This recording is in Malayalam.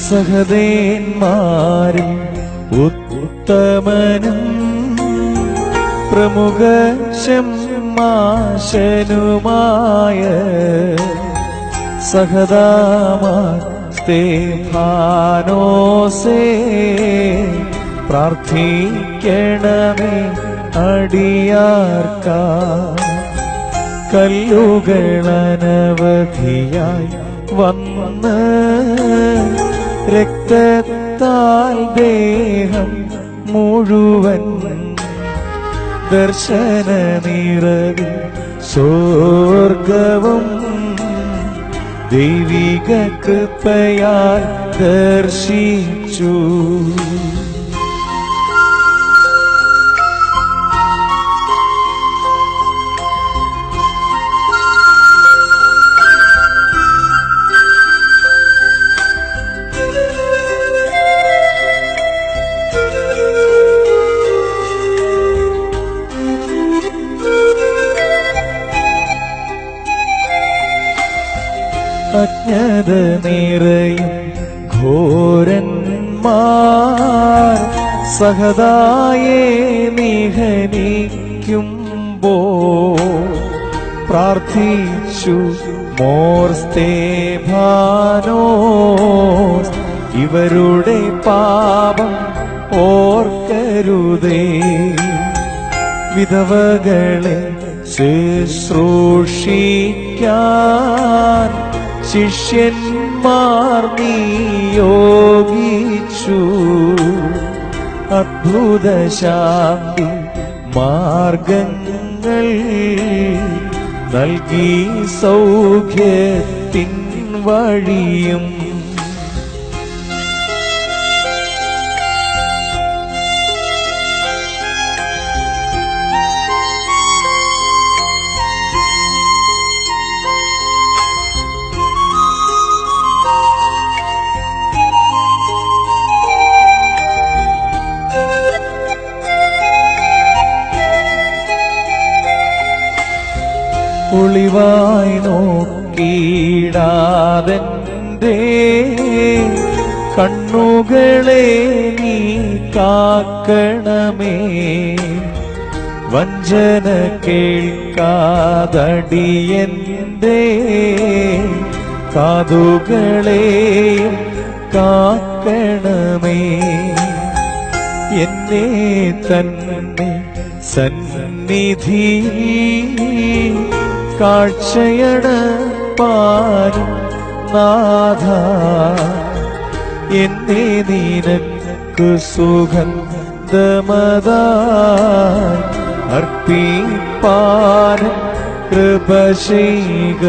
സഹദേന്മാരിൽ ഉത്തമനും പ്രമുഖ ശമ്മാശനുമായ സഹദാമാർ സ്തേഫാനോസേ, പ്രാർത്ഥിക്കണമേ അടിയാർക്കാ. കല്ലുകളനവധിയായി വന്ന് രക്തത്താൽ ദേഹം മുഴുവൻ ദർശന നിറവിൽ സ്വർഗവും ദൈവിക കൃപയാൽ ദർശിച്ചു. അജ്ഞത നിറയും ഘോരന്മാർ സഹദായെ നിഹനിക്കുമ്പോൾ പ്രാർത്ഥിച്ചു മോർ സ്തേഫാനോസ്, ഇവരുടെ പാപം ഓർക്കരുതേ. വിധവകളെ ശുശ്രൂഷിക്കാൻ ശിഷ്യന്മാർ നിയോഗിച്ചു. അദ്ഭുതശാന്തി മാർഗങ്ങൾ നൽകി സൗഖ്യത്തിൻ വഴിയും. ഒളിവായി നോക്കിയിടാതെന്റെ കണ്ണുകളെ നീ കാക്കണമേ. വഞ്ചന കേൾക്കാതടിയന്റെ കാതുകളെയും കാക്കണമേ. എന്നെ തന്നെ സന്നിധിയിൽ കാഴ്ചയടപ്പാനും നാഥ, എന്നെ നിനക്കു സുഗന്ധമതായി അർപ്പിപ്പാനും കൃപ ചെയ്യുക.